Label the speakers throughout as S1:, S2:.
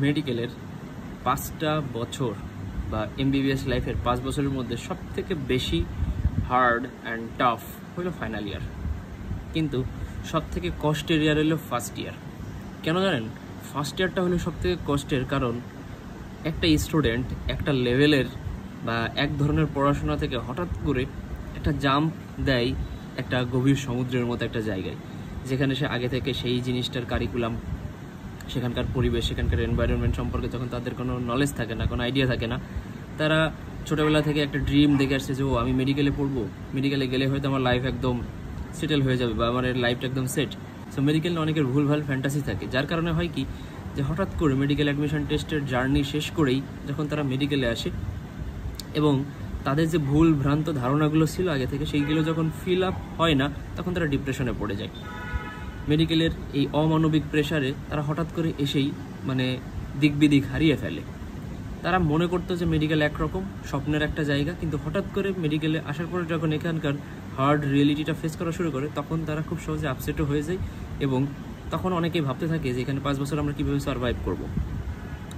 S1: মেডিকেলের 5টা বছর বা এমবিবিএস লাইফের 5 বছরের মধ্যে সবথেকে বেশি হার্ড অ্যান্ড টাফ হলো ফাইনাল ইয়ার, কিন্তু সবথেকে কষ্টের ইয়ার হলো ফার্স্ট ইয়ার। কেন জানেন? ফার্স্ট ইয়ারটা হলো সবথেকে কষ্টের, কারণ একটা স্টুডেন্ট একটা লেভেলের বা এক ধরনের পড়াশোনা থেকে হঠাৎ করে একটা জাম্প দেয় একটা গভীর সমুদ্রের মতো একটা জায়গায়, যেখানে সে আগে থেকে সেই জিনিসটার কারিকুলাম, সেখানকার পরিবেশ, সেখানকার এনভায়রনমেন্ট সম্পর্কে যখন তাদের কোনো নলেজ থাকে না, কোনো আইডিয়া থাকে না, তারা ছোটোবেলা থেকে একটা ড্রিম দেখে আসছে যে ও আমি মেডিকেলে পড়বো, মেডিকেলে গেলে হয়তো আমার লাইফ একদম সেটেল হয়ে যাবে বা আমার লাইফটা একদম সেট। সো মেডিকেল অনেকের ভুলভাল ফ্যান্টাসি থাকে, যার কারণে হয় কি যে হঠাৎ করে মেডিকেল অ্যাডমিশন টেস্টের জার্নি শেষ করেই যখন তারা মেডিকেলে আসে এবং তাদের যে ভুল ভ্রান্ত ধারণাগুলো ছিল আগে থেকে, সেইগুলো যখন ফিল আপ হয় না, তখন তারা ডিপ্রেশনে পড়ে যায়। মেডিকেলের এই অমানবিক প্রেশারে তারা হঠাৎ করে এসেই দিক বিদিক হারিয়ে ফেলে। তারা মনে করতো যে মেডিকেল একরকম স্বপ্নের একটা জায়গা, কিন্তু হঠাৎ করে মেডিকেলে আসার পরে যখন এখানকার হার্ড রিয়েলিটিটা ফেস করা শুরু করে, তখন তারা খুব সহজে আপসেটও হয়ে যায় এবং তখন অনেকেই ভাবতে থাকে যে এখানে 5 বছর আমরা কীভাবে সার্ভাইভ করব।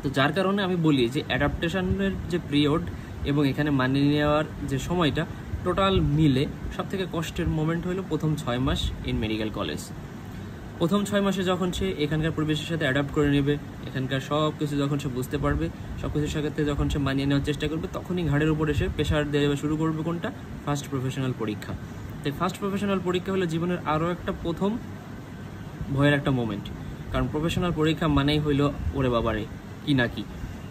S1: তো যার কারণে আমি বলি যে অ্যাডাপ্টেশনের যে পিরিয়ড এবং এখানে মানিয়ে নেওয়ার যে সময়টা টোটাল মিলে সবথেকে কষ্টের মোমেন্ট হলো প্রথম 6 মাস ইন মেডিকেল কলেজ। প্রথম 6 মাসে যখন সে এখানকার পরিবেশের সাথে অ্যাডাপ্ট করে নেবে, এখানকার সব কিছু যখন সে বুঝতে পারবে, সব কিছুর সাথে যখন সে মানিয়ে নেওয়ার চেষ্টা করবে, তখনই ঘাড়ের উপর এসে প্রেশার দেওয়া শুরু করবে কোনটা? ফার্স্ট প্রফেশনাল পরীক্ষা। তাই ফার্স্ট প্রফেশনাল পরীক্ষা হলো জীবনের আরও একটা প্রথম ভয়ের একটা মোমেন্ট, কারণ প্রফেশনাল পরীক্ষা মানেই হইল ওরে বাবারে কি না কি।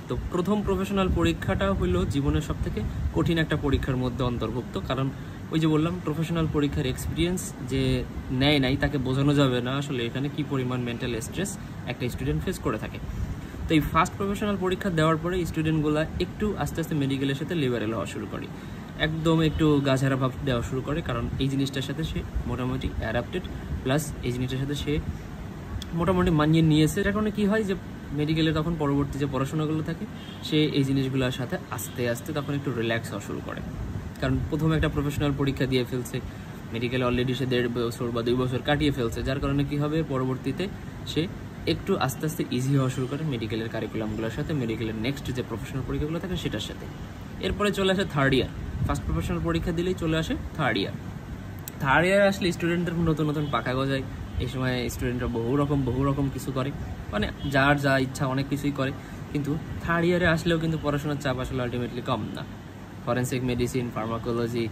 S1: তো প্রথম প্রফেশনাল পরীক্ষাটা হইল জীবনের সবথেকে কঠিন একটা পরীক্ষার মধ্যে অন্তর্ভুক্ত, কারণ ওই যে বললাম প্রফেশনাল পরীক্ষার এক্সপিরিয়েন্স যে নেয় নাই তাকে বোঝানো যাবে না আসলে এখানে কি পরিমাণ মেন্টাল স্ট্রেস একটা স্টুডেন্ট ফেস করে থাকে। তো এই ফার্স্ট প্রফেশনাল পরীক্ষা দেওয়ার পরে স্টুডেন্টগুলো একটু আস্তে আস্তে মেডিকেলের সাথে লিবারেল হওয়া শুরু করে, একদম একটু গাছারা ভাব দেওয়া শুরু করে, কারণ এই জিনিসটার সাথে সে মোটামুটি অ্যাডাপ্টেড, প্লাস এই জিনিসটার সাথে সে মোটামুটি মানিয়ে নিয়েছে। যার কারণে কী হয় যে মেডিকেলে তখন পরবর্তী যে পড়াশোনাগুলো থাকে সে এই জিনিসগুলোর সাথে আস্তে আস্তে তখন একটু রিল্যাক্স হওয়া শুরু করে, কারণ প্রথমে একটা প্রফেশনাল পরীক্ষা দিয়ে ফেলছে, মেডিকেলে অলরেডি সে 1.5 বছর বা 2 বছর কাটিয়ে ফেলছে। যার কারণে কী হবে, পরবর্তীতে সে একটু আস্তে আস্তে ইজি হওয়া শুরু করে মেডিকেলের কারিকুলামগুলোর সাথে, মেডিকেলের নেক্সট যে প্রফেশনাল পরীক্ষাগুলো থাকে সেটার সাথে। এরপরে চলে আসে থার্ড ইয়ার। ফার্স্ট প্রফেশনাল পরীক্ষা দিলেই চলে আসে থার্ড ইয়ার। থার্ড ইয়ার আসলে স্টুডেন্টদের নতুন নতুন পাকা গজায়। এই সময় স্টুডেন্টরা বহু রকম কিছু করে, যার যা ইচ্ছা অনেক কিছুই করে। কিন্তু থার্ড ইয়ারে আসলেও কিন্তু পড়াশোনার চাপ আসলে আলটিমেটলি কম না। ফরেন্সিক মেডিসিন, ফার্মাকোলজি,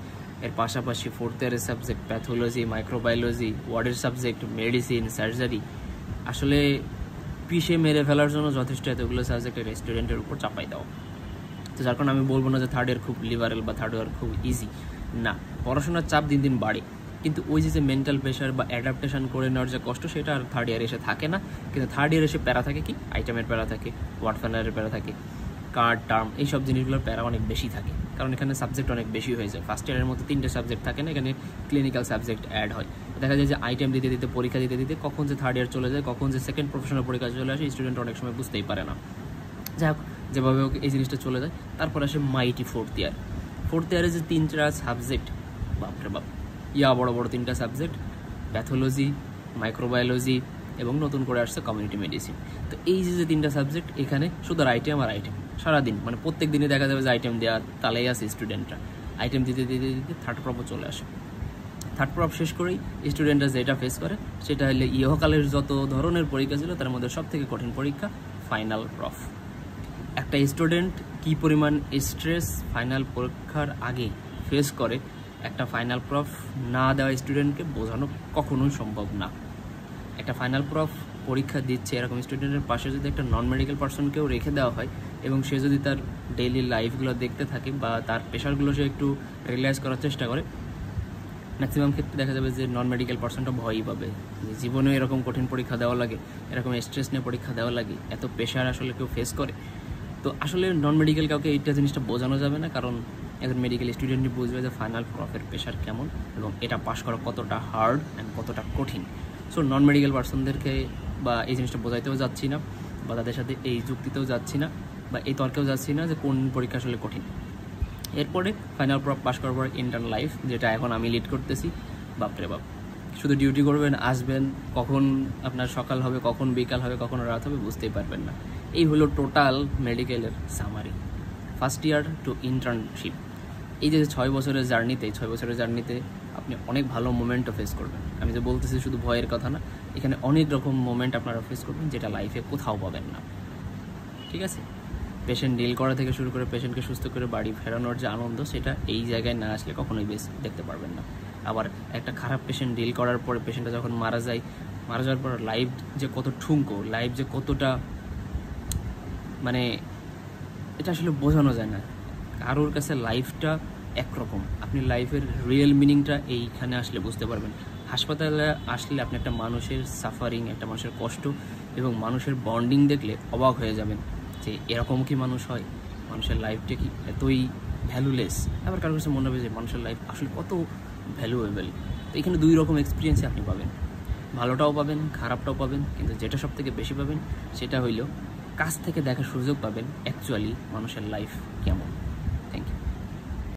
S1: এর পাশাপাশি ফোর্থ ইয়ারের সাবজেক্ট প্যাথোলজি, মাইক্রোবায়োলজি, ওয়ার্ডের সাবজেক্ট মেডিসিন, সার্জারি, আসলে পিষে মেরে ফেলার জন্য যথেষ্ট এতগুলো সাবজেক্টের স্টুডেন্টের উপর চাপাই দাও। তো যার কারণে আমি বলবো না যে থার্ড ইয়ার খুব লিবারেল বা থার্ড ইয়ার খুব ইজি, না, পড়াশোনার চাপ দিন দিন বাড়ে, কিন্তু ওই যে মেন্টাল প্রেশার বা অ্যাডাপ্টেশন করে নেওয়ার যে কষ্ট সেটা আর থার্ড ইয়ারে এসে থাকে না। কিন্তু থার্ড ইয়ারে এসে প্যারা থাকে কি, আইটেমের প্যারা থাকে, ওয়ার্ড ফাইনালের প্যারা থাকে, কার্ড টার্ম, এইসব জিনিসগুলোর প্যারা অনেক বেশি থাকে, কারণ এখানে সাবজেক্ট অনেক বেশি হয়ে যায়। ফার্স্ট ইয়ারের মধ্যে 3টে সাবজেক্ট থাকে না, এখানে ক্লিনিক্যাল সাবজেক্ট অ্যাড হয়। দেখা যায় যে আইটেম দিতে দিতে, পরীক্ষা দিতে দিতে কখন যে থার্ড ইয়ার চলে যায়, কখন যে সেকেন্ড প্রফেশনাল পরীক্ষা চলে আসে, স্টুডেন্ট অনেক সময় বুঝতেই পারে না। যাই হোক, যেভাবে এই জিনিসটা চলে যায়, তারপর আসে মাইটি ফোর্থ ইয়ার। ফোর্থ ইয়ারে যে 3টা সাবজেক্ট, বাপরে বাপ, বড় বড় 3টা সাবজেক্ট, প্যাথোলজি, মাইক্রোবায়োলজি এবং নতুন করে আসছে কমিউনিটি মেডিসিন। তো এই যে 3টা সাবজেক্ট, এখানে শুধু আইটেম আর আইটেম সারাদিন, প্রত্যেক দিনই দেখা যাবে যে আইটেম দেওয়া তালেই আছে স্টুডেন্টরা। আইটেম দিতে দিতে দিতে থার্ড প্রপও চলে আসে। থার্ড প্রপ শেষ করেই স্টুডেন্টরা যেটা ফেস করে সেটা হলে ইহকালের যত ধরনের পরীক্ষা ছিল তার মধ্যে সবথেকে কঠিন পরীক্ষা ফাইনাল প্রফ। একটা স্টুডেন্ট কী পরিমাণ স্ট্রেস ফাইনাল পরীক্ষার আগে ফেস করে, একটা ফাইনাল প্রফ না দেওয়া স্টুডেন্টকে বোঝানো কখনোই সম্ভব না। একটা ফাইনাল প্রফ পরীক্ষা দিচ্ছে এরকম স্টুডেন্টের পাশে যদি একটা নন মেডিকেল পার্সনকেও রেখে দেওয়া হয় এবং সে যদি তার ডেইলি লাইফগুলো দেখতে থাকে বা তার প্রেশারগুলো সে একটু রিয়েলাইজ করার চেষ্টা করে, ম্যাক্সিমাম ক্ষেত্রে দেখা যাবে যে নন মেডিকেল পার্সনটা ভয়ই পাবে যে জীবনে এরকম কঠিন পরীক্ষা দেওয়া লাগে, এরকম স্ট্রেস নিয়ে পরীক্ষা দেওয়া লাগে, এত প্রেশার আসলে কেউ ফেস করে। তো আসলে নন মেডিকেল কাউকে এইটা জিনিসটা বোঝানো যাবে না, কারণ একজন মেডিকেল স্টুডেন্টই বুঝবে যে ফাইনাল প্রফের প্রেশার কেমন এবং এটা পাস করা কতটা হার্ড অ্যান্ড কতটা কঠিন। সো নন মেডিকেল পার্সনদেরকে বা এই জিনিসটা বোঝাইতেও যাচ্ছি না, বা তাদের সাথে এই যুক্তিতেও যাচ্ছি না, বা এই তর্কেও যাচ্ছি না যে কোন পরীক্ষা আসলে কঠিন। এরপরে ফাইনাল প্রপ পাস করার পর ইন্টার্ন লাইফ, যেটা এখন আমি লিড করতেছি, বাপরে বাপ, শুধু ডিউটি করবেন, আসবেন, কখন আপনার সকাল হবে, কখন বিকাল হবে, কখন রাত হবে বুঝতেই পারবেন না। এই হলো টোটাল মেডিকেলের summary, first year to internship. এই যে 6 বছরের জার্নিতে আপনি অনেক ভালো মোমেন্টও ফেস করবেন। আমি যে বলতেছি শুধু ভয়ের কথা না, এখানে অনেক রকম মোমেন্ট আপনারা ফেস করবেন যেটা লাইফে কোথাও পাবেন না। ঠিক আছে, পেশেন্ট ডিল করা থেকে শুরু করে পেশেন্টকে সুস্থ করে বাড়ি ফেরানোর যে আনন্দ, সেটা এই জায়গায় না আসলে কখনোই দেখতে পারবেন না। আবার একটা খারাপ পেশেন্ট ডিল করার পরে পেশেন্টটা যখন মারা যাওয়ার পর লাইফ যে কত ঠুনকো, লাইফ যে কতটা, মানে এটা আসলে বোঝানো যায় না। কারোর কাছে লাইফটা একরকম, আপনি লাইফের রিয়েল মিনিংটা এইখানে আসলে বুঝতে পারবেন। হাসপাতালে আসলে আপনি একটা মানুষের সাফারিং, একটা মানুষের কষ্ট এবং মানুষের বন্ডিং দেখলে অবাক হয়ে যাবেন যে এরকম কি মানুষ হয়, মানুষের লাইফটা কি এতই ভ্যালুলেস। আবার কারোর কাছে মনে হবে যে মানুষের লাইফ আসলে কত ভ্যালুয়েবল। তো এখানে 2 রকম এক্সপিরিয়েন্সই আপনি পাবেন, ভালোটাও পাবেন, খারাপটাও পাবেন, কিন্তু যেটা সব থেকে বেশি পাবেন সেটা হইল কাছ থেকে দেখার সুযোগ পাবেন অ্যাকচুয়ালি মানুষের লাইফ কেমন।